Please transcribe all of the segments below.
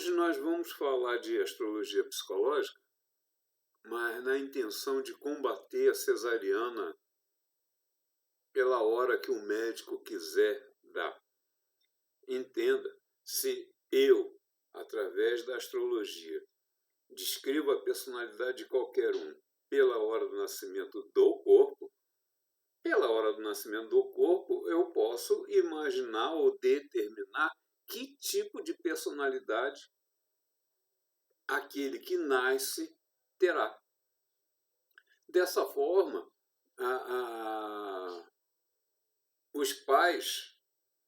Hoje nós vamos falar de astrologia psicológica, mas na intenção de combater a cesariana pela hora que o médico quiser dar. Entenda, se eu, através da astrologia, descrevo a personalidade de qualquer um pela hora do nascimento do corpo, pela hora do nascimento do corpo eu posso imaginar ou determinar que tipo de personalidade aquele que nasce terá. Dessa forma, os pais,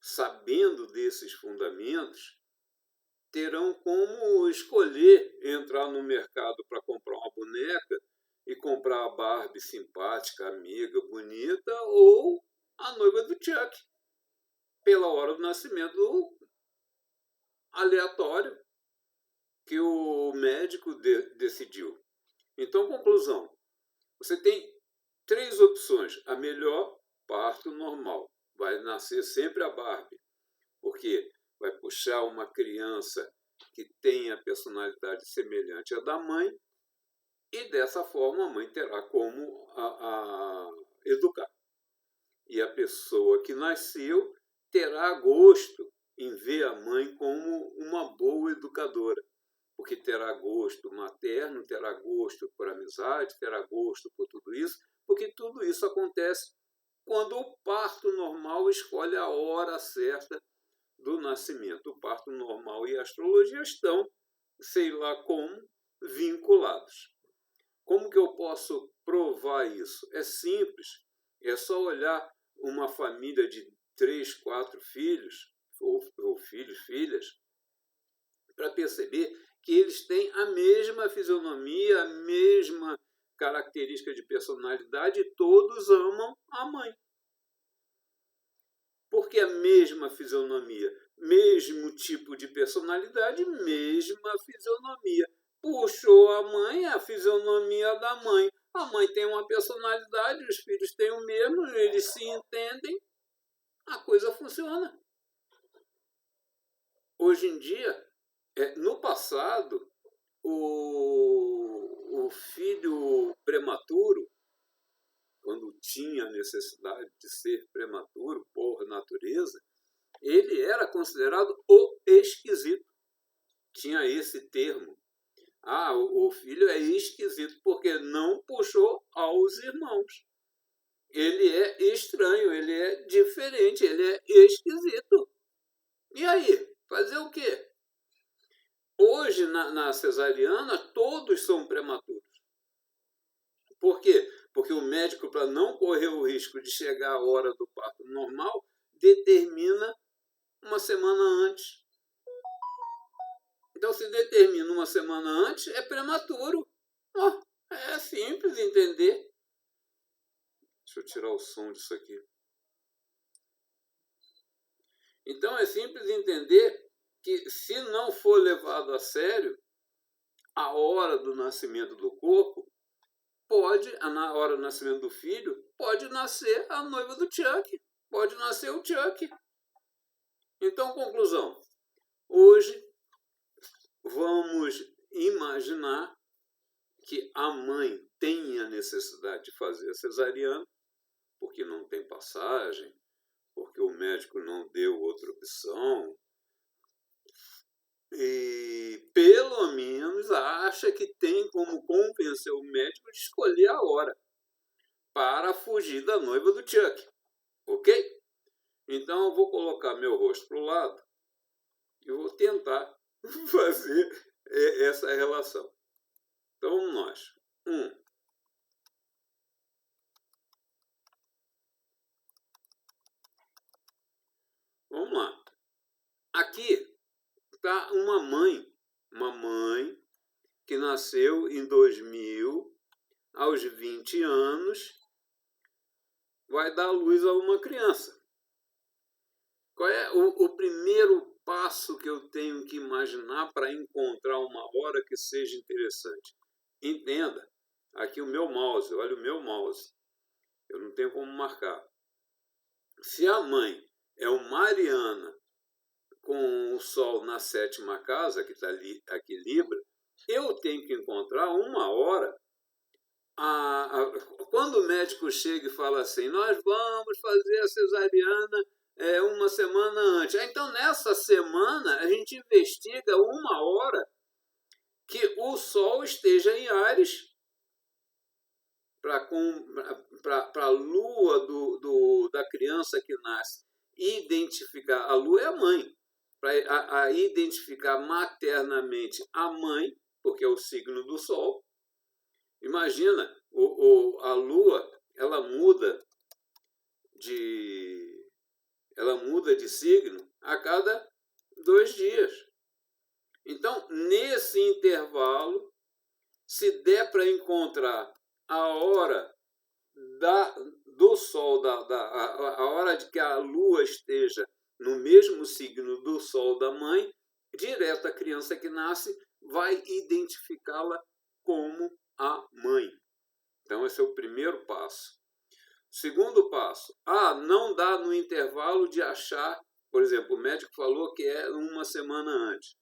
sabendo desses fundamentos, terão como escolher entrar no mercado para comprar uma boneca e comprar a Barbie simpática, amiga, bonita, ou a noiva do Chuck, pela hora do nascimento aleatório que o médico decidiu. Então, conclusão. Você tem 3 opções. A melhor, parto normal. Vai nascer sempre a Barbie, porque vai puxar uma criança que tenha personalidade semelhante à da mãe e, dessa forma, a mãe terá como educar. E a pessoa que nasceu terá gosto em ver a mãe como uma boa educadora, porque terá gosto materno, terá gosto por amizade, terá gosto por tudo isso, porque tudo isso acontece quando o parto normal escolhe a hora certa do nascimento. O parto normal e a astrologia estão, sei lá como, vinculados. Como que eu posso provar isso? É simples, é só olhar uma família de 3, 4 filhos, ou filhos, filhas, para perceber que eles têm a mesma fisionomia, a mesma característica de personalidade e todos amam a mãe. Porque a mesma fisionomia, mesmo tipo de personalidade, mesma fisionomia. Puxou a mãe, a fisionomia da mãe. A mãe tem uma personalidade, os filhos têm o mesmo, eles se entendem, a coisa funciona. Hoje em dia, no passado, o filho prematuro, quando tinha necessidade de ser prematuro por natureza, ele era considerado o esquisito. Tinha esse termo. O filho é esquisito porque não puxou aos irmãos. Ele é estranho, ele é diferente, ele é esquisito. E aí? Fazer o quê? Hoje, na cesariana, todos são prematuros. Por quê? Porque o médico, para não correr o risco de chegar à hora do parto normal, determina uma semana antes. Então, se determina uma semana antes, é prematuro. É simples entender. Deixa eu tirar o som disso aqui. Então, é simples entender que, se não for levado a sério, a hora do nascimento do corpo, na hora do nascimento do filho, pode nascer a noiva do Chuck, pode nascer o Chuck. Então, conclusão. Hoje, vamos imaginar que a mãe tenha necessidade de fazer a cesariana, porque não tem passagem, porque o médico não deu outra opção, e pelo menos acha que tem como convencer o médico de escolher a hora para fugir da noiva do Chuck. Ok? Então eu vou colocar meu rosto para o lado e vou tentar fazer essa relação. Então vamos nós. 1. Vamos lá. Aqui está uma mãe que nasceu em 2000, aos 20 anos, vai dar luz a uma criança. Qual é o primeiro passo que eu tenho que imaginar para encontrar uma hora que seja interessante? Entenda, aqui o meu mouse, olha o meu mouse. Eu não tenho como marcar. Se a mãe é uma ariana com o Sol na 7ª casa, que está aqui Libra, eu tenho que encontrar uma hora. Quando o médico chega e fala assim, nós vamos fazer a cesariana uma semana antes. Então, nessa semana, a gente investiga uma hora que o Sol esteja em Áries, para a lua da criança que nasce identificar, a lua é a mãe, para identificar maternamente a mãe, porque é o signo do Sol. Imagina, a lua, ela muda de signo a cada 2 dias. Então, nesse intervalo, se der para encontrar a hora do Sol, a hora de que a Lua esteja no mesmo signo do Sol da mãe, direto a criança que nasce vai identificá-la como a mãe. Então, esse é o primeiro passo. Segundo passo, não dá no intervalo de achar, por exemplo, o médico falou que é uma semana antes.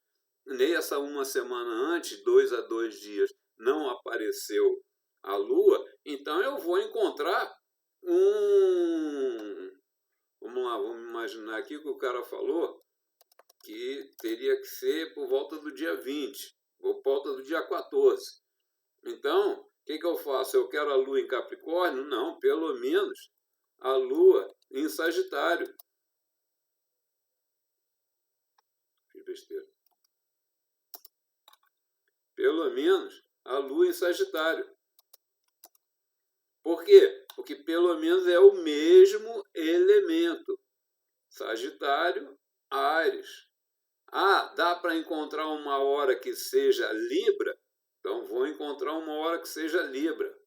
Nessa uma semana antes, 2 a 2 dias, não apareceu a Lua, então eu vou encontrar Vamos lá, vamos imaginar aqui que o cara falou que teria que ser por volta do dia 20, ou por volta do dia 14. Então, o que eu faço? Eu quero a Lua em Capricórnio? Não, pelo menos a Lua em Sagitário. Fiz besteira. Pelo menos a Lua em Sagitário. Por quê? Porque pelo menos é o mesmo elemento. Sagitário, Áries. Dá para encontrar uma hora que seja Libra? Então vou encontrar uma hora que seja Libra.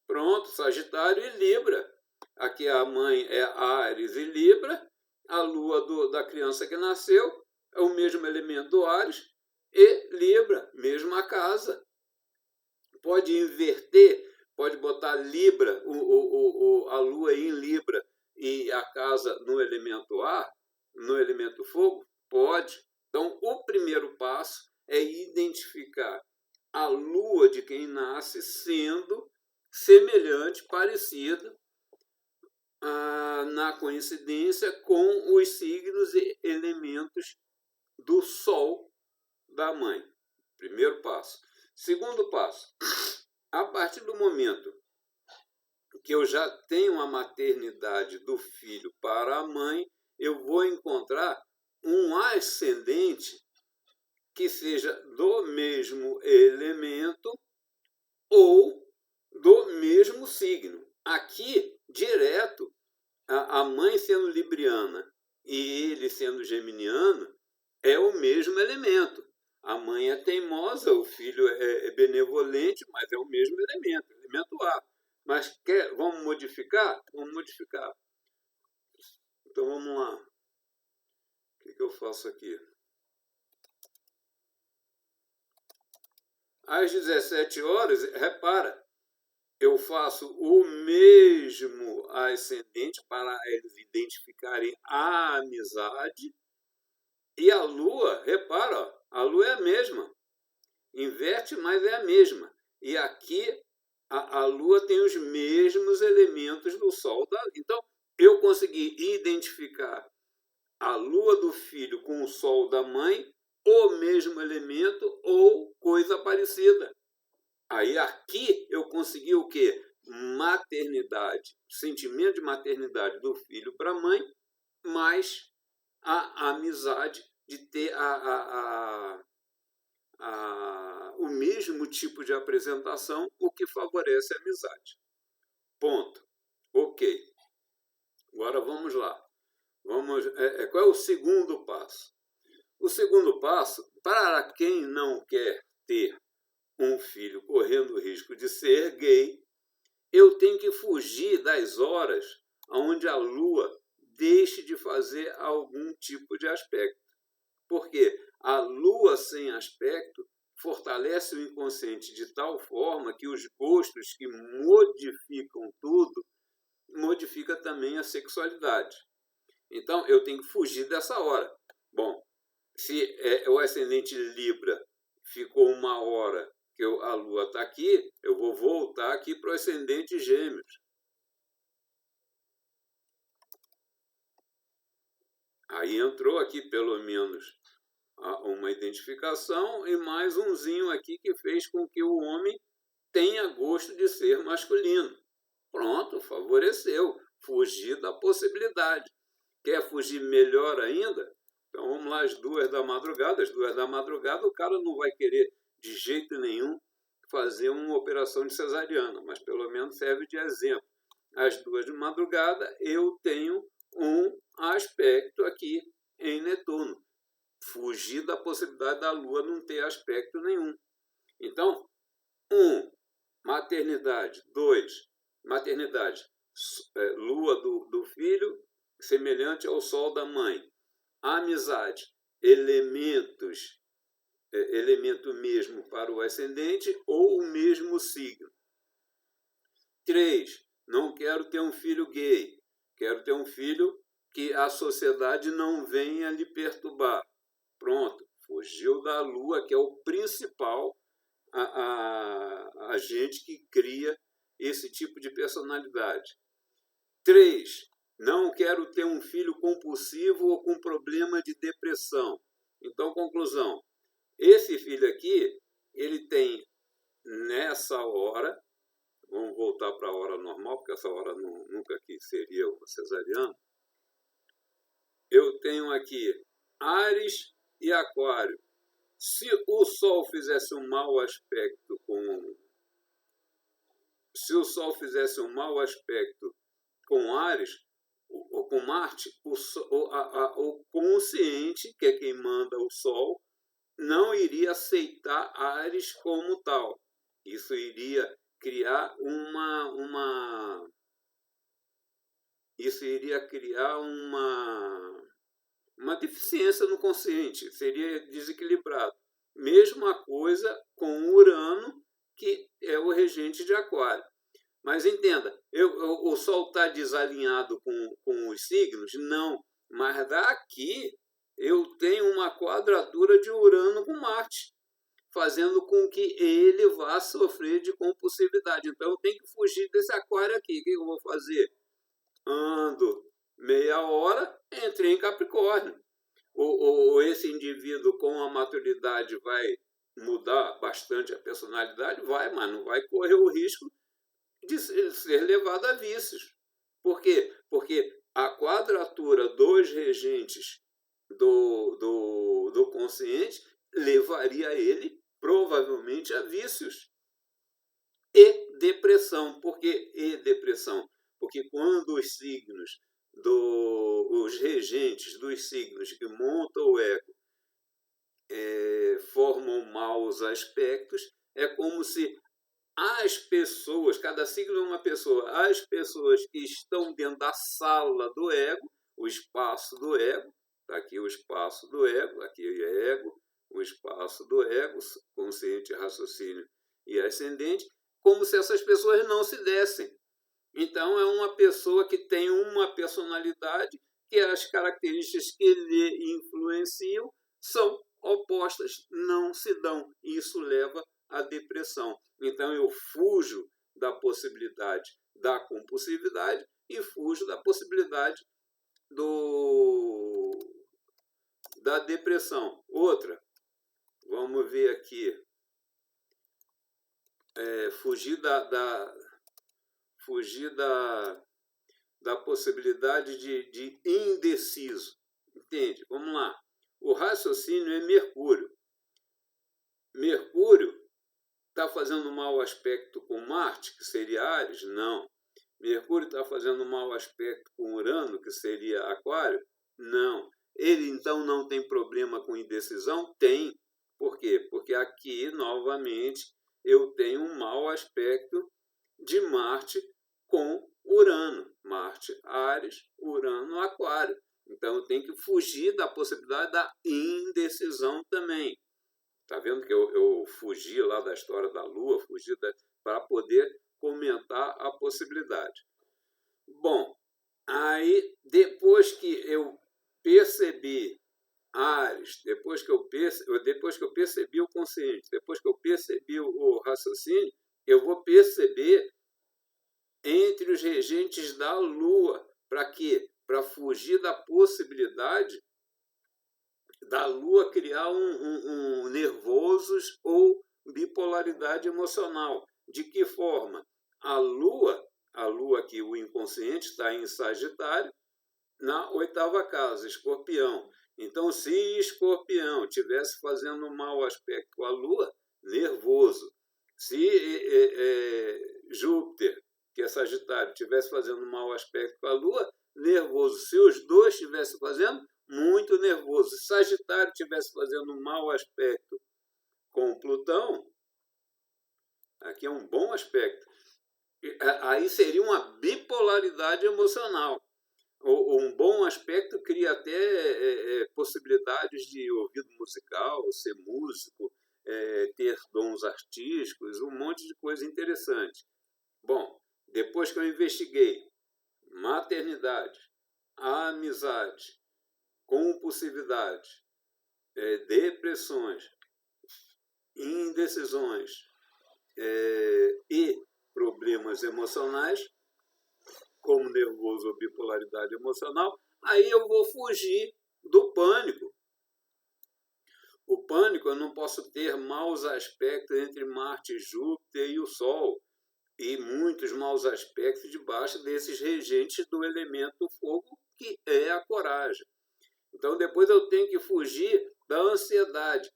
Pronto, Sagitário e Libra. Aqui a mãe é Áries e Libra. A lua da criança que nasceu é o mesmo elemento do Áries e Libra, mesma casa. Pode inverter, pode botar Libra, a lua em Libra e a casa no elemento ar, no elemento fogo? Pode. Então, o primeiro passo é identificar a lua de quem nasce sendo semelhante, parecida, na coincidência com os signos e elementos do Sol da mãe. Primeiro passo. Segundo passo, a partir do momento que eu já tenho a maternidade do filho para a mãe, eu vou encontrar um ascendente que seja do mesmo elemento ou do mesmo signo. Aqui, direto, a mãe sendo libriana e ele sendo geminiano, é o mesmo elemento. A mãe é teimosa, o filho é benevolente, mas é o mesmo elemento ar. Mas vamos modificar? Vamos modificar. Então vamos lá. O que eu faço aqui? Às 17 horas, repara, eu faço o mesmo ascendente para eles identificarem a amizade. E a Lua, repara, a Lua é a mesma. Inverte, mas é a mesma. E aqui a Lua tem os mesmos elementos do Sol. Então, eu consegui identificar a Lua do filho com o Sol da mãe, o mesmo elemento ou coisa parecida. Aí aqui eu consegui o quê? Maternidade, sentimento de maternidade do filho para a mãe, mais a amizade de ter o mesmo tipo de apresentação, o que favorece a amizade. Ponto. Ok. Agora vamos lá. Qual é o segundo passo? O segundo passo, para quem não quer ter um filho correndo o risco de ser gay, eu tenho que fugir das horas onde a Lua deixe de fazer algum tipo de aspecto. Porque a Lua sem aspecto fortalece o inconsciente de tal forma que os gostos que modificam tudo, modifica também a sexualidade. Então, eu tenho que fugir dessa hora. Bom, se o ascendente Libra ficou 1 hora que a Lua está aqui, eu vou voltar aqui para o ascendente Gêmeos. Aí entrou aqui pelo menos uma identificação e mais umzinho aqui que fez com que o homem tenha gosto de ser masculino. Pronto, favoreceu. Fugir da possibilidade. Quer fugir melhor ainda? Então vamos lá, às 2 da madrugada. Às 2 da madrugada o cara não vai querer de jeito nenhum fazer uma operação de cesariana, mas pelo menos serve de exemplo. Às 2 de madrugada eu tenho um aspecto aqui em Netuno. Fugir da possibilidade da Lua não ter aspecto nenhum. Então, 1, maternidade. 2, maternidade. Lua do filho, semelhante ao Sol da mãe. Amizade. Elemento mesmo para o ascendente ou o mesmo signo. 3, não quero ter um filho gay. Quero ter um filho que a sociedade não venha lhe perturbar. Pronto, fugiu da Lua, que é o principal agente que cria esse tipo de personalidade. 3, não quero ter um filho compulsivo ou com problema de depressão. Então, conclusão, esse filho aqui, ele tem nessa hora, vamos voltar para a hora normal, porque essa hora nunca aqui seria o cesariano, eu tenho aqui Áries e Aquário. Se o Sol fizesse um mau aspecto com Áries ou com Marte, o consciente, que é quem manda o Sol, não iria aceitar Áries como tal. Isso iria criar uma deficiência no consciente, seria desequilibrado. Mesma coisa com Urano, que é o regente de Aquário. Mas entenda, o Sol está desalinhado com os signos? Não, mas daqui eu tenho uma quadratura de Urano com Marte, fazendo com que ele vá sofrer de compulsividade. Então eu tenho que fugir desse Aquário aqui. O que eu vou fazer? Ando meia hora, entrei em Capricórnio. Esse indivíduo com a maturidade vai mudar bastante a personalidade? Vai, mas não vai correr o risco de ser levado a vícios. Por quê? Porque a quadratura dos regentes do consciente levaria ele provavelmente a vícios e depressão. Por que depressão? Porque quando os signos os regentes dos signos que montam o ego formam maus aspectos, é como se as pessoas, cada signo é uma pessoa, as pessoas que estão dentro da sala do ego, o espaço do ego, está aqui o espaço do ego, aqui é ego, o espaço do ego, consciente, raciocínio e ascendente, como se essas pessoas não se dessem. Então, é uma pessoa que tem uma personalidade que as características que lhe influenciam são opostas, não se dão. Isso leva à depressão. Então, eu fujo da possibilidade da compulsividade e fujo da possibilidade da depressão. Outra, vamos ver aqui, fugir da possibilidade de indeciso. Entende? Vamos lá. O raciocínio é Mercúrio. Mercúrio está fazendo um mau aspecto com Marte, que seria Áries? Não. Mercúrio está fazendo um mau aspecto com Urano, que seria Aquário? Não. Ele, então, não tem problema com indecisão? Tem. Por quê? Porque aqui, novamente, eu tenho um mau aspecto de Marte com Urano. Marte, Áries, Urano, Aquário. Então, eu tenho que fugir da possibilidade da indecisão também. Tá vendo que eu fugi lá da história da Lua, para poder comentar a possibilidade. Bom, aí depois que eu percebi Ares, depois que eu percebi o consciente, depois que eu percebi o raciocínio, eu vou perceber entre os regentes da Lua. Para quê? Para fugir da possibilidade da Lua criar um nervosos ou bipolaridade emocional. De que forma? A Lua que o inconsciente está em Sagitário, na 8ª casa, Escorpião. Então, se Escorpião estivesse fazendo um mau aspecto com a Lua, nervoso. Se Júpiter, que é Sagitário, estivesse fazendo um mau aspecto com a Lua, nervoso. Se os dois estivessem fazendo, muito nervoso. Se Sagitário estivesse fazendo um mau aspecto com Plutão, aqui é um bom aspecto, aí seria uma bipolaridade emocional. Um bom aspecto cria até possibilidades de ouvido musical, ser músico, ter dons artísticos, um monte de coisa interessante. Bom, depois que eu investiguei maternidade, amizade, compulsividade, depressões, indecisões e problemas emocionais, como nervoso ou bipolaridade emocional, aí eu vou fugir do pânico. O pânico, eu não posso ter maus aspectos entre Marte, Júpiter e o Sol, e muitos maus aspectos debaixo desses regentes do elemento fogo, que é a coragem. Então, depois eu tenho que fugir da ansiedade.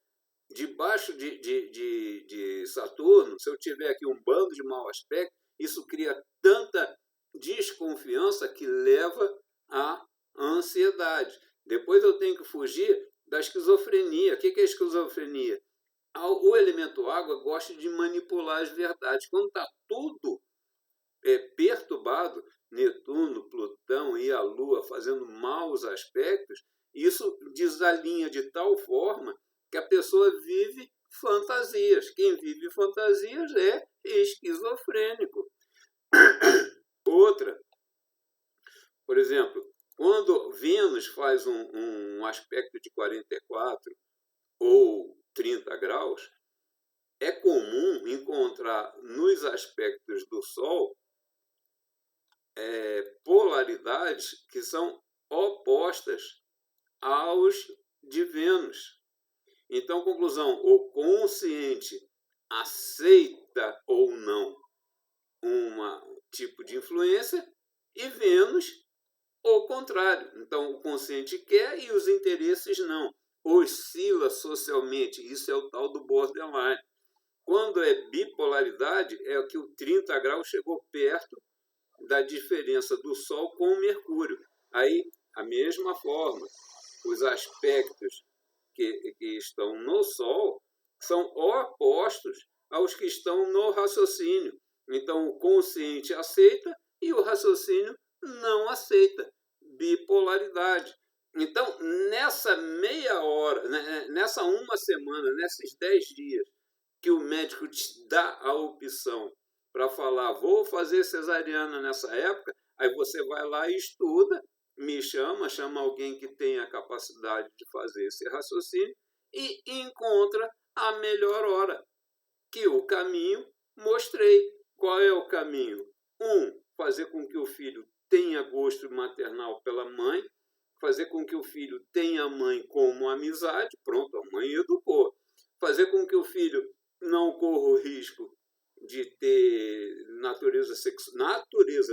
Debaixo de Saturno, se eu tiver aqui um bando de mau aspecto, isso cria tanta desconfiança que leva à ansiedade. Depois eu tenho que fugir da esquizofrenia. O que é esquizofrenia? O elemento água gosta de manipular as verdades. Quando está tudo perturbado, Netuno, Plutão e a Lua fazendo maus aspectos, isso desalinha de tal forma que a pessoa vive fantasias. Quem vive fantasias é esquizofrênico. Outra, por exemplo, quando Vênus faz um aspecto de 44 ou 30 graus, é comum encontrar nos aspectos do Sol polaridades que são opostas aos de Vênus. Então, conclusão, o consciente aceita ou não um tipo de influência e Vênus o contrário. Então, o consciente quer e os interesses não. Oscila socialmente. Isso é o tal do borderline. Quando é bipolaridade, é que o 30 graus chegou perto da diferença do Sol com o Mercúrio. Aí, a mesma forma, os aspectos que estão no Sol são opostos aos que estão no raciocínio. Então, o consciente aceita e o raciocínio não aceita. Bipolaridade. Então, nessa meia hora, nessa uma semana, nesses 10 dias, que o médico te dá a opção para falar, vou fazer cesariana nessa época, aí você vai lá e estuda, me chama alguém que tenha a capacidade de fazer esse raciocínio e encontra a melhor hora, que o caminho mostrei. Qual é o caminho? Fazer com que o filho tenha gosto maternal pela mãe, fazer com que o filho tenha a mãe como amizade, pronto, a mãe educou. Fazer com que o filho não corra o risco de ter natureza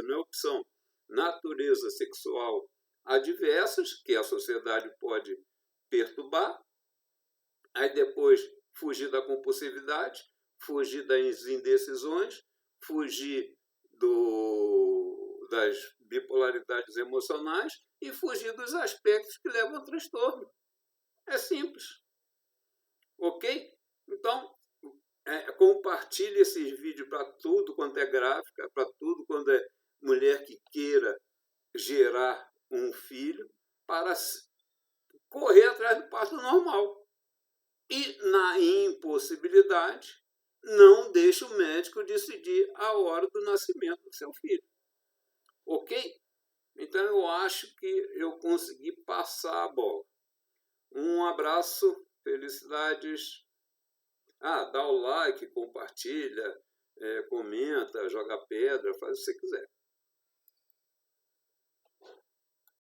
não é opção, natureza sexual adversas, que a sociedade pode perturbar. Aí depois fugir da compulsividade, fugir das indecisões, fugir das bipolaridades emocionais e fugir dos aspectos que levam ao transtorno. É simples. Ok? Então, compartilhe esses vídeos para tudo quanto é gráfica, para tudo quando é mulher que queira gerar um filho, para correr atrás do parto normal. E decidir a hora do nascimento do seu filho. Ok? Então eu acho que eu consegui passar a bola. Um abraço, felicidades. Dá o like, compartilha, comenta, joga pedra, faz o que você quiser.